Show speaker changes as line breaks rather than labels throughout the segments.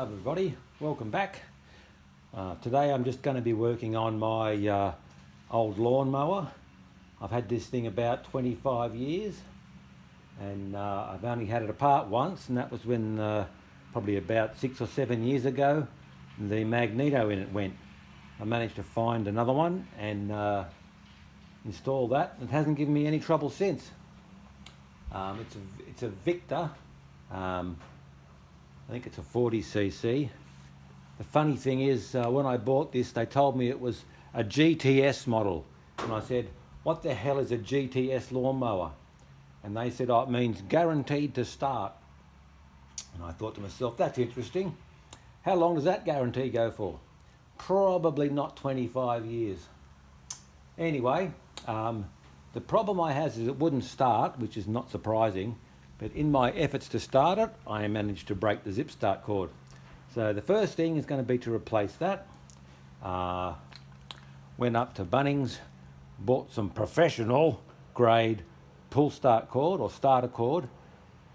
Everybody, welcome back. Today I'm just going to be working on my old lawnmower. I've had this thing about 25 years and I've only had it apart once, and that was when probably about 6 or 7 years ago the magneto in it went. I managed to find another one and install that. It hasn't given me any trouble since. It's a Victor. I think it's a 40cc. The funny thing is, when I bought this, they told me it was a GTS model. And I said, what the hell is a GTS lawnmower? And they said, oh, it means guaranteed to start. And I thought to myself, that's interesting. How long does that guarantee go for? Probably not 25 years. Anyway, the problem I had is it wouldn't start, which is not surprising. But in my efforts to start it, I managed to break the zip start cord. So the first thing is going to be to replace that. Went up to Bunnings, bought some professional grade pull start cord or starter cord.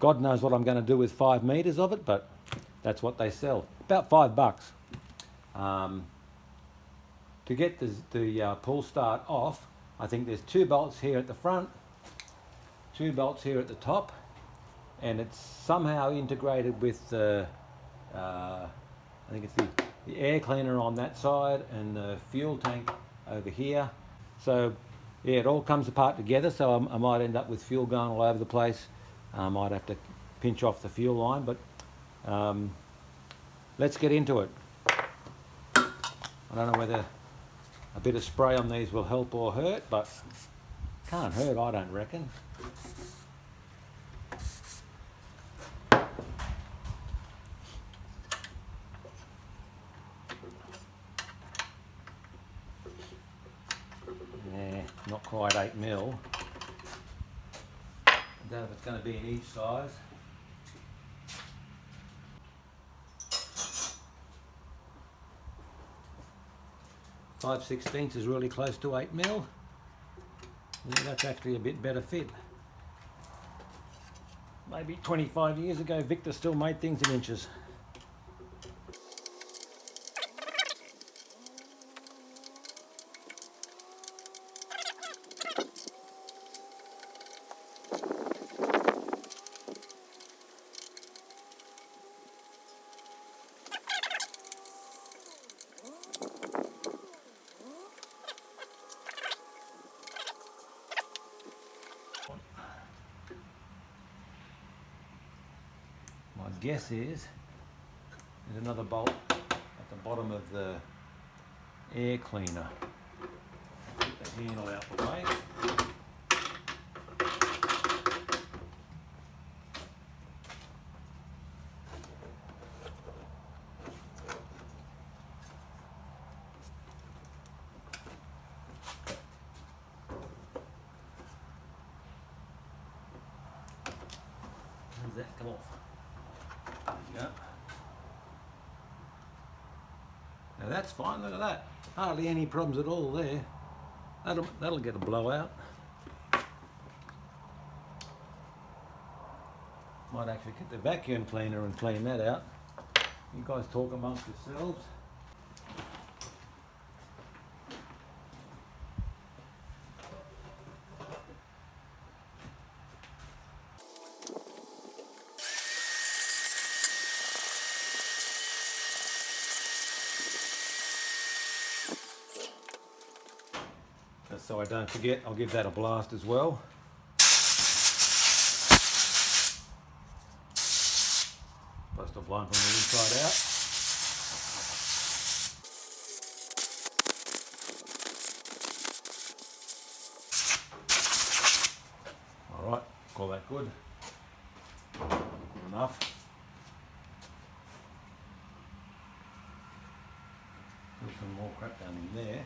God knows what I'm going to do with 5 meters of it, but that's what they sell. About $5. To get the pull start off, I think there's 2 bolts here at the front, 2 bolts here at the top, and it's somehow integrated with the, I think it's the air cleaner on that side and the fuel tank over here. So yeah, it all comes apart together, so I might end up with fuel going all over the place. I might have to pinch off the fuel line, but let's get into it. I don't know whether a bit of spray on these will help or hurt, but can't hurt, I don't reckon. Not quite 8 mil. I don't know if it's going to be in each size. Five 16ths is really close to 8 mil. Yeah, that's actually a bit better fit. Maybe 25 years ago, Victor still made things in inches. My guess is there's another bolt at the bottom of the air cleaner. Get the handle out the way. How does that come off? Yeah. Now that's fine, look at that. Hardly any problems at all there. That'll get a blowout. Might actually get the vacuum cleaner and clean that out. You guys talk amongst yourselves. Just so I don't forget, I'll give that a blast as well. Supposed to blind from the inside out. Alright, call that good. Good enough. Put some more crap down in there.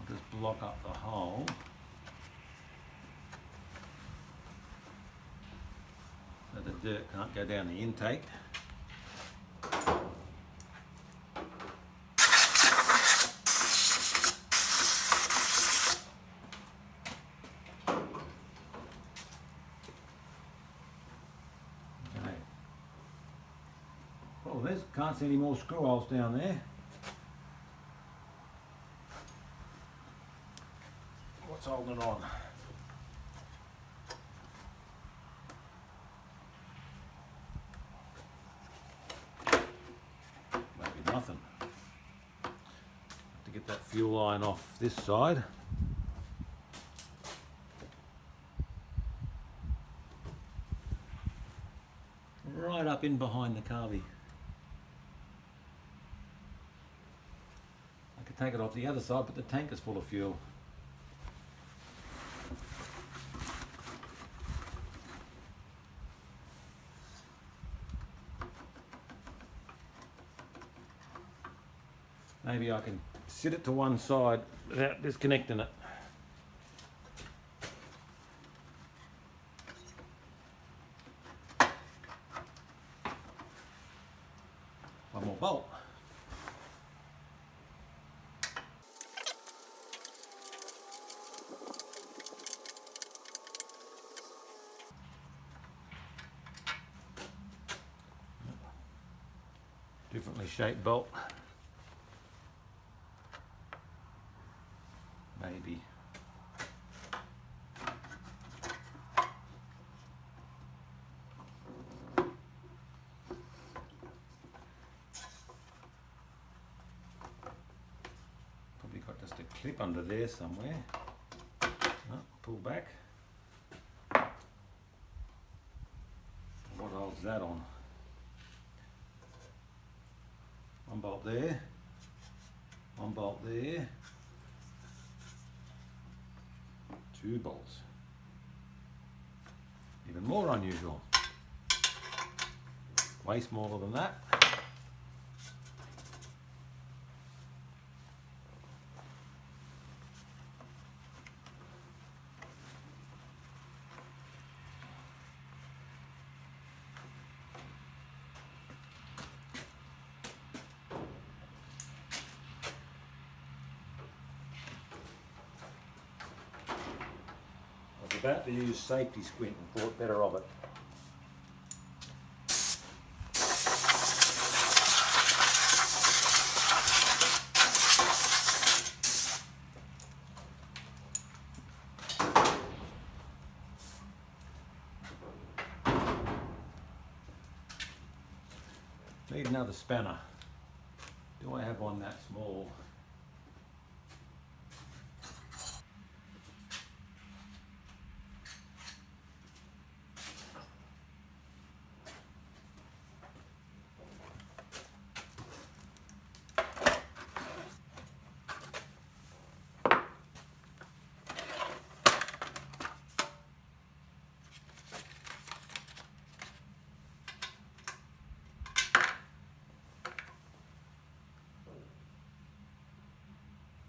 Just block up the hole. So the dirt can't go down the intake. Can't see any more screw holes down there. What's holding it on? Maybe nothing. Have to get that fuel line off this side. Right up in behind the carby. I could take it off the other side, but the tank is full of fuel. Maybe I can sit it to one side without disconnecting it. One more bolt. Differently shaped bolt. Maybe. Probably got just a clip under there somewhere. No, pull back. What holds that on? One bolt there. One bolt there. Two bolts. Even more unusual. Way smaller than that. About to use safety squint and thought better of it. Need another spanner. Do I have one that small?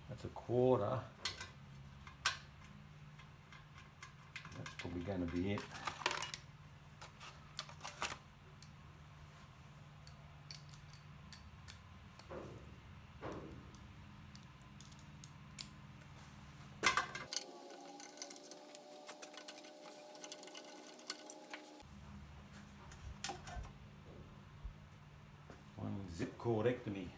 That's a quarter. That's probably going to be it. One zip cordectomy.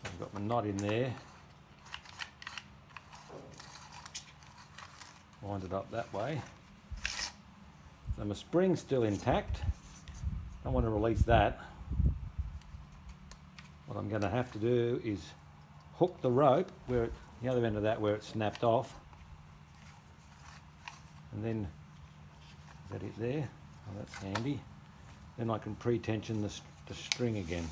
I've got my knot in there. Wind it up that way. So my spring's still intact. Don't want to release that. What I'm going to have to do is hook the rope where the other end of that where it snapped off, and then is that it there? Oh, that's handy. Then I can pre-tension the string again.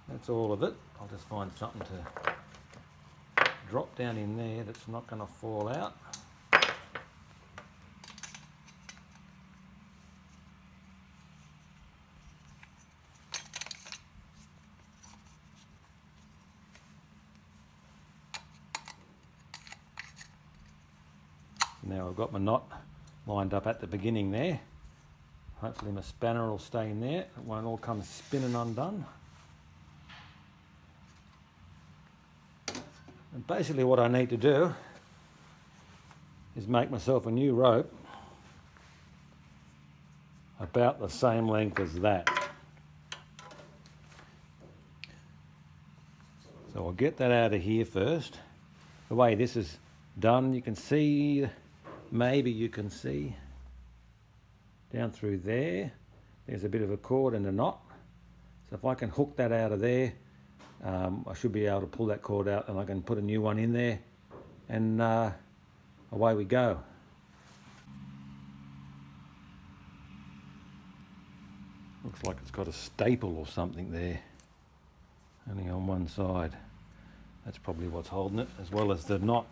That's all of it. I'll just find something to drop down in there that's not going to fall out. Now I've got my knot lined up at the beginning there. Hopefully my spanner will stay in there. It won't all come spinning undone. And basically what I need to do is make myself a new rope about the same length as that. So I'll get that out of here first. The way this is done, you can see, maybe you can see down through there, there's a bit of a cord and a knot. So if I can hook that out of there, I should be able to pull that cord out and I can put a new one in there, and away we go. Looks like it's got a staple or something there, only on one side. That's probably what's holding it, as well as the knot.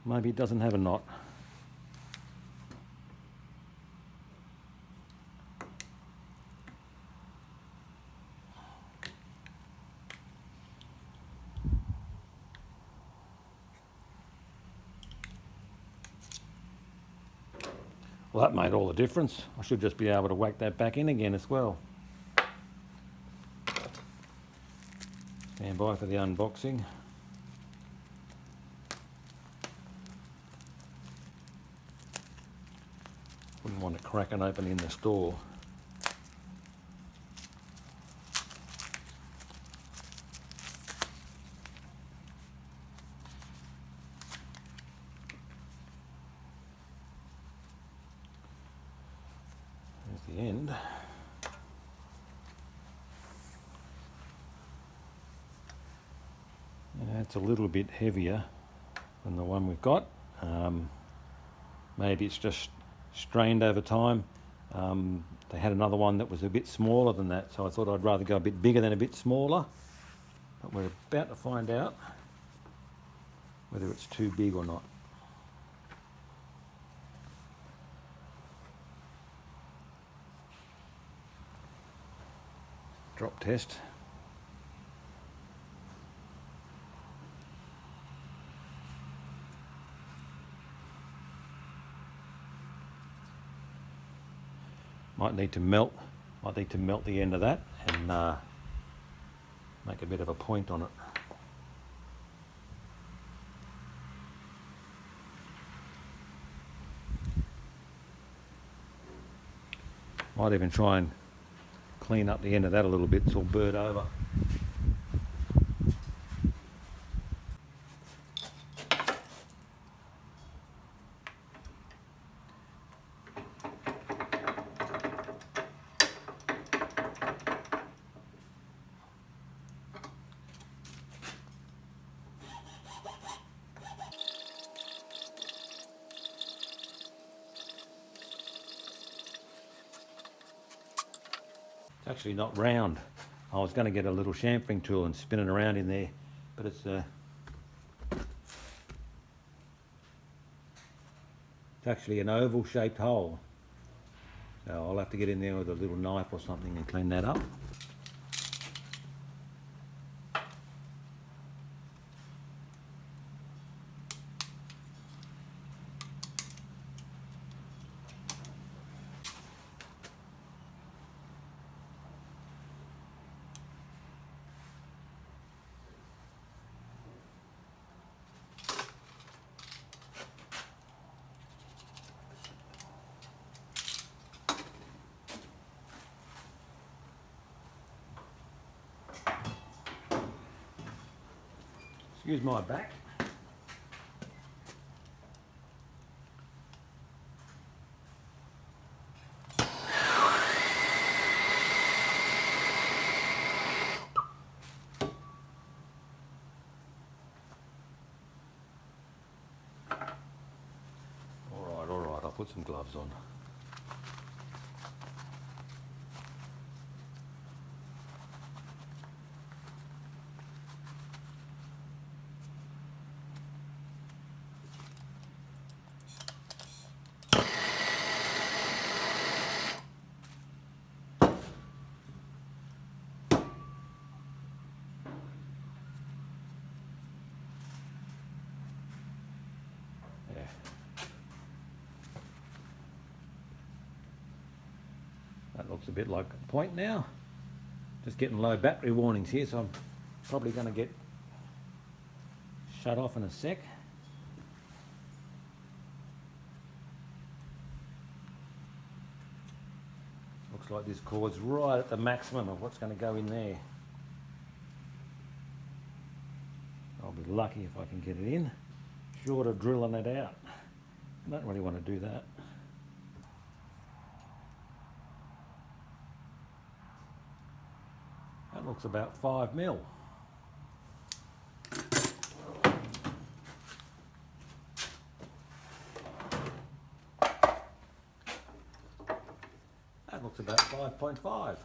Maybe it doesn't have a knot. Well, that made all the difference. I should just be able to whack that back in again as well. Stand by for the unboxing. Wouldn't want it cracking open in the store. There's the end. It's a little bit heavier than the one we've got. Maybe it's just strained over time. They had another one that was a bit smaller than that, so I thought I'd rather go a bit bigger than a bit smaller. But we're about to find out whether it's too big or not. Drop test. Might need to melt the end of that and make a bit of a point on it. Might even try and clean up the end of that a little bit. It's all burred over. It's actually not round. I was going to get a little chamfering tool and spin it around in there, but it's actually an oval shaped hole. So I'll have to get in there with a little knife or something and clean that up. Excuse my back. All right, I'll put some gloves on. That looks a bit like a point now. Just getting low battery warnings here, so I'm probably going to get shut off in a sec. Looks like this cord's right at the maximum of what's going to go in there. I'll be lucky if I can get it in, short of drilling it out. I don't really want to do that. That looks about 5 mil. That looks about 5.5.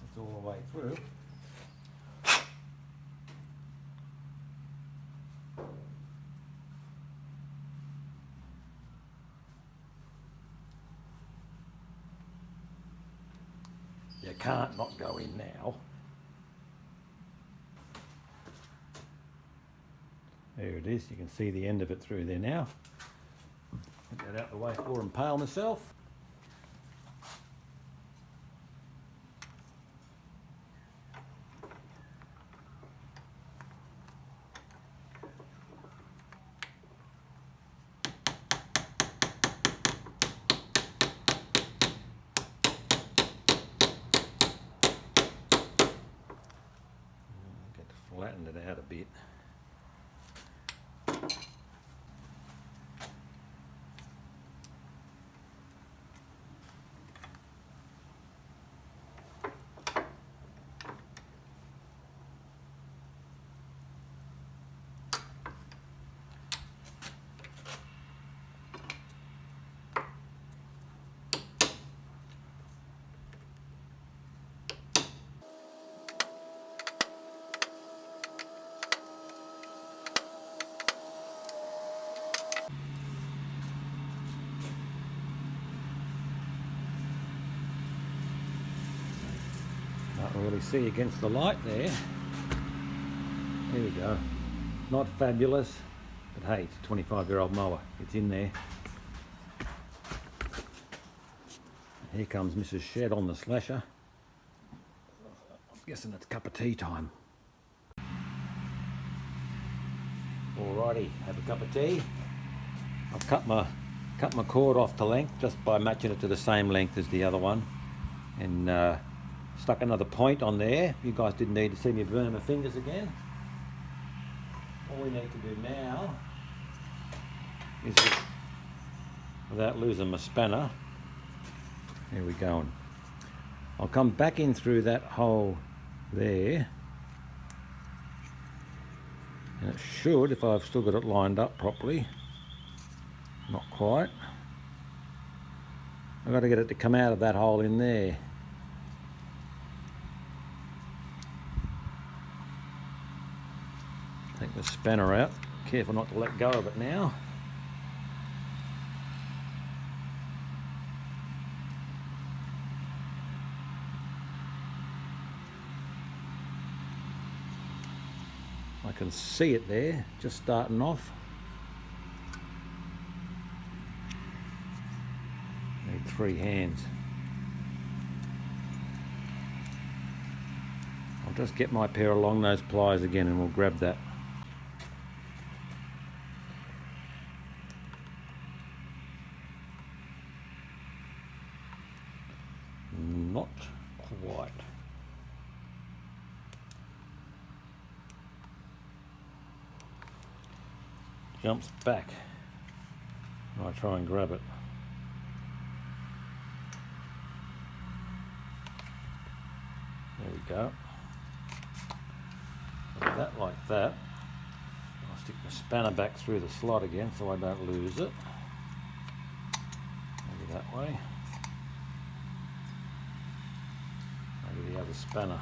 That's all the way through. You can't not go in now. There it is, you can see the end of it through there now. Get that out the way for impale myself. Flatten it out a bit. Can't really see against the light there. There we go. Not fabulous, but hey, it's a 25-year-old mower. It's in there. Here comes Mrs. Shed on the slasher. I'm guessing it's cup of tea time. Alrighty, have a cup of tea. I've cut my cord off to length just by matching it to the same length as the other one, and stuck another point on there. You guys didn't need to see me burn my fingers again. All we need to do now is, without losing my spanner, there we go. I'll come back in through that hole there, and it should, if I've still got it lined up properly. Not quite. I've got to get it to come out of that hole in there. Take the spanner out. Careful not to let go of it now. I can see it there, just starting off. Need 3 hands. I'll just get my pair of long nose pliers again and we'll grab that. Not quite. Jumps back. I'll try and grab it. There we go. Like that, like that. I'll stick my spanner back through the slot again so I don't lose it. Maybe that way. Maybe the other spanner.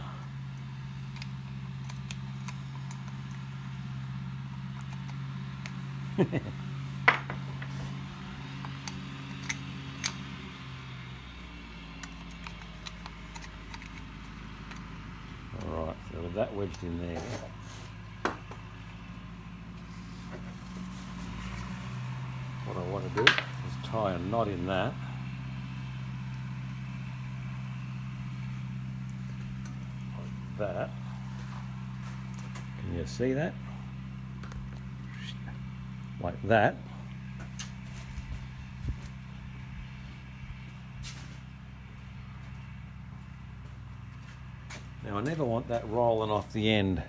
that wedged in there. What I want to do is tie a knot in that. Like that. Can you see that? Like that. Now I never want that rolling off the end.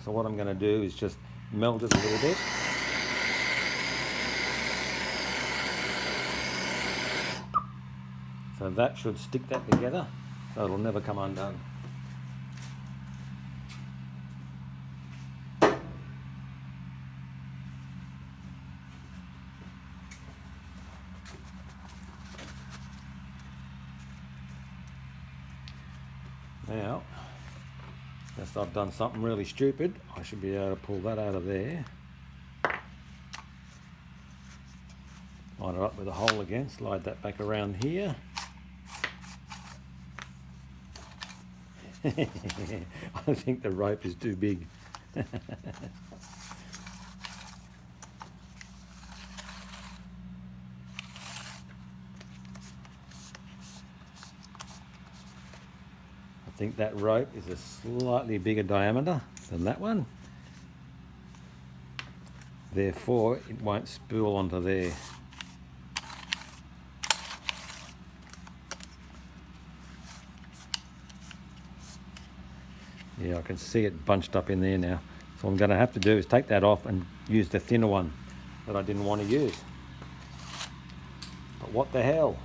So what I'm going to do is just melt it a little bit. So that should stick that together, so it'll never come undone. Now, unless I've done something really stupid, I should be able to pull that out of there. Line it up with a hole again, slide that back around here. I think the rope is too big. I think that rope is a slightly bigger diameter than that one. Therefore, it won't spool onto there. Yeah, I can see it bunched up in there now. So what I'm going to have to do is take that off and use the thinner one that I didn't want to use. But what the hell?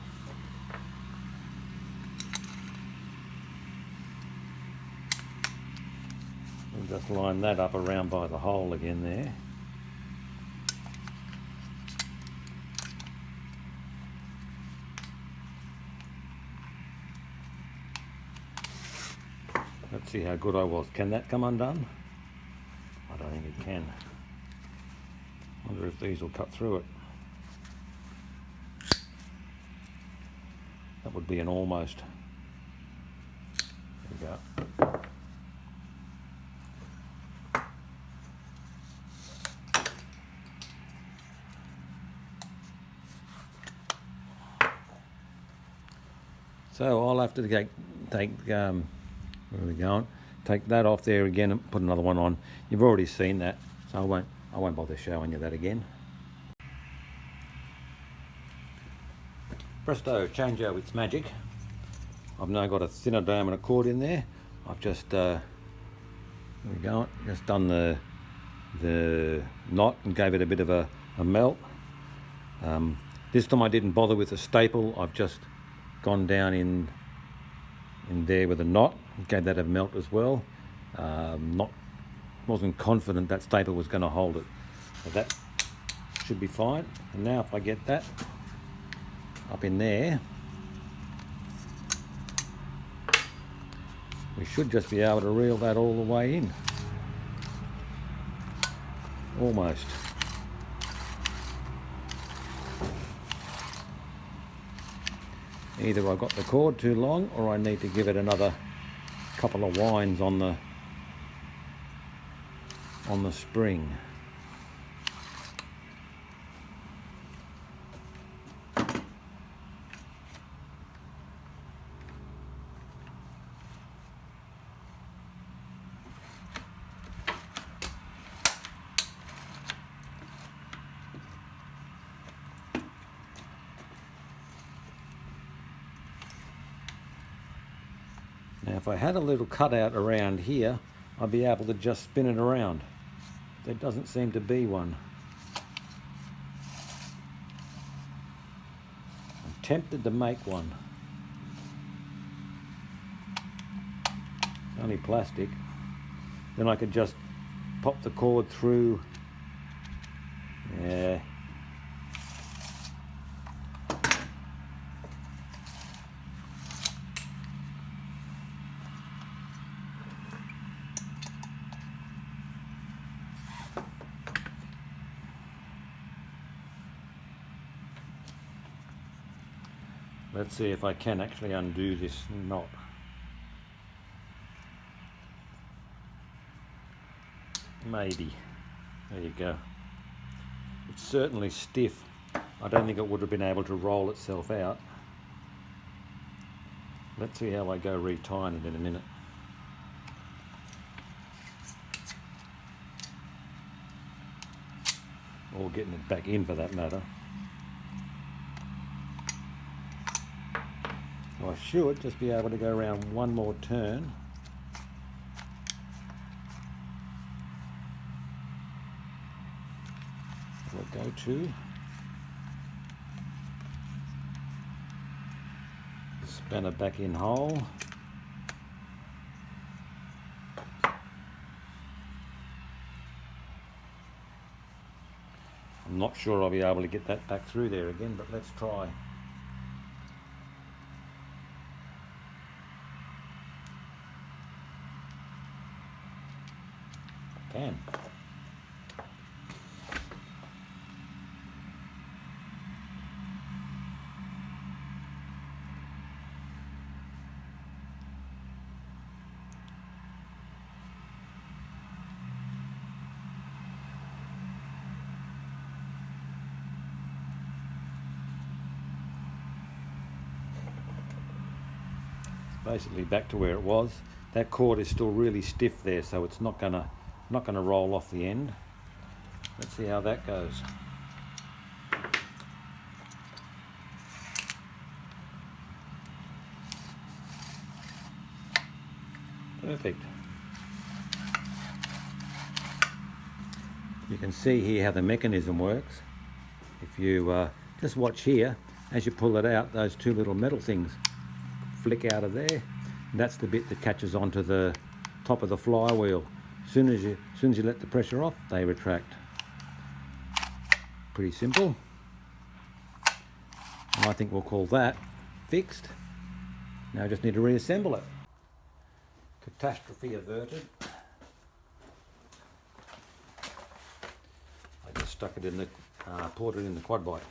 We'll just line that up around by the hole again there. Let's see how good I was. Can that come undone? I don't think it can. Wonder if these will cut through it. That would be an almost. There we go. So I'll have to take where are we going? Take that off there again and put another one on. You've already seen that, so I won't bother showing you that again. Presto, changeover, it's magic. I've now got a thinner diameter cord in there. I've just there we go. Just done the knot and gave it a bit of a melt. This time I didn't bother with a staple. I've just gone down in there with a knot, gave that a melt as well. Wasn't confident that staple was going to hold it, but that should be fine. And now if I get that up in there, we should just be able to reel that all the way in. Almost. Either I got the cord too long or I need to give it another couple of winds on the spring. Now if I had a little cutout around here, I'd be able to just spin it around. There doesn't seem to be one. I'm tempted to make one. It's only plastic. Then I could just pop the cord through. Yeah. Let's see if I can actually undo this knot. maybe. There you go. It's certainly stiff. I don't think it would have been able to roll itself out. Let's see how I go retying it in a minute. Or getting it back in for that matter. So I should just be able to go around one more turn. We'll go to spanner back in hole. I'm not sure I'll be able to get that back through there again, but let's try. I can. Basically back to where it was. That cord is still really stiff there, so it's not gonna roll off the end. Let's see how that goes. Perfect. You can see here how the mechanism works. If you just watch here, as you pull it out, those two little metal things flick out of there. And that's the bit that catches onto the top of the flywheel. As soon as you let the pressure off, they retract. Pretty simple. And I think we'll call that fixed. Now I just need to reassemble it. Catastrophe averted. I just stuck it in the, poured it in the quad bike.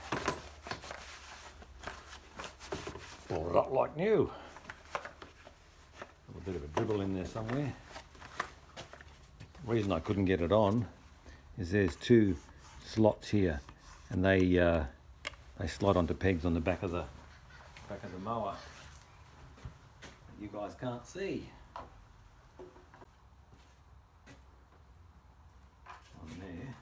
Brought it up like new. A bit of a dribble in there somewhere. The reason I couldn't get it on is there's two slots here, and they slide onto pegs on the back of the mower. You guys can't see. On there.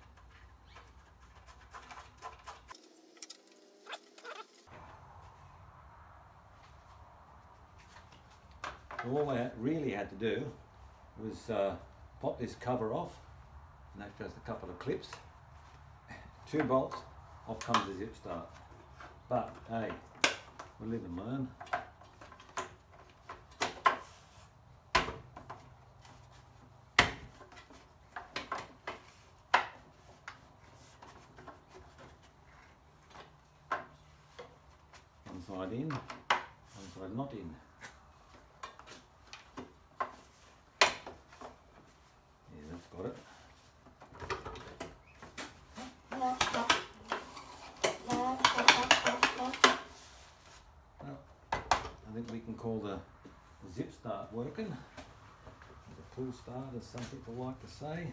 All I really had to do was pop this cover off, and that's just a couple of clips, 2 bolts, off comes the zip start. But hey, we'll live and learn. One side in, one side not in. Got it. Well, I think we can call the zip start working. The pull start, as some people like to say.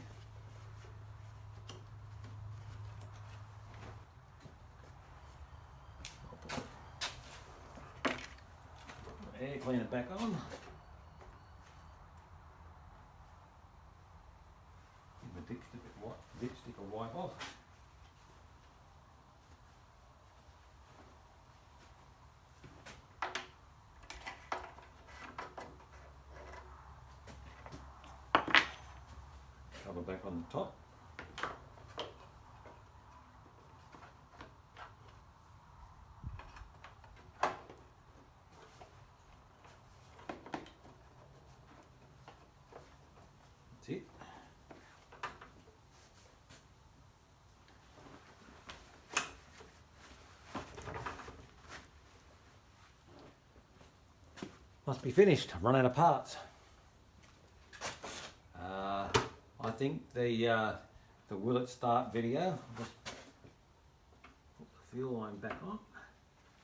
Air cleaner back on. Dipstick will wipe off. Cover back on the top. That's it. Must be finished. I've run out of parts. I think the will it start video. Just put the fuel line back on.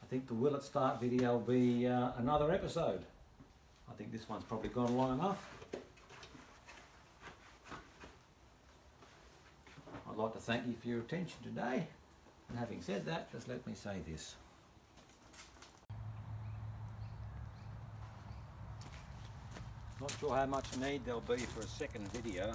I think the will it start video will be another episode. I think this one's probably gone long enough. I'd like to thank you for your attention today. And having said that, just let me say this. Not sure how much need there'll be for a second video.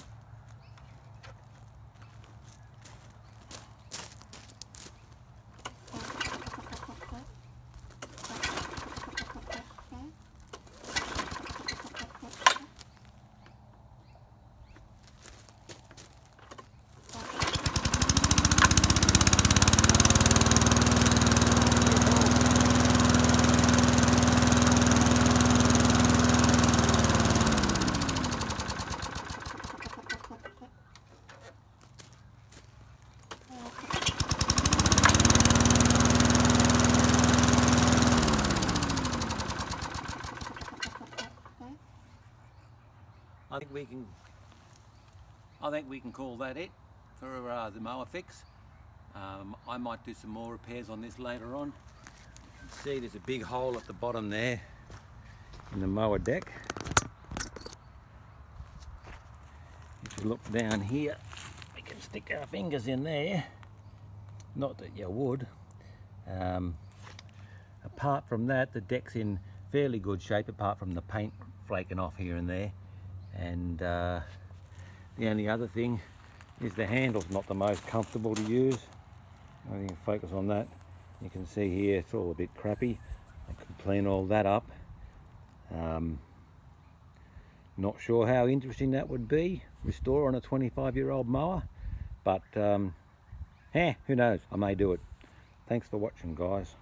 I think we can call that it for the mower fix. I might do some more repairs on this later on. You can see there's a big hole at the bottom there in the mower deck. If you look down here, we can stick our fingers in there. Not that you would. Apart from that, the deck's in fairly good shape, apart from the paint flaking off here and there. And the only other thing is the handle's not the most comfortable to use. I think focus on that. You can see here it's all a bit crappy. I can clean all that up. Not sure how interesting that would be, restore on a 25-year-old mower, but who knows, I may do it. Thanks for watching, guys.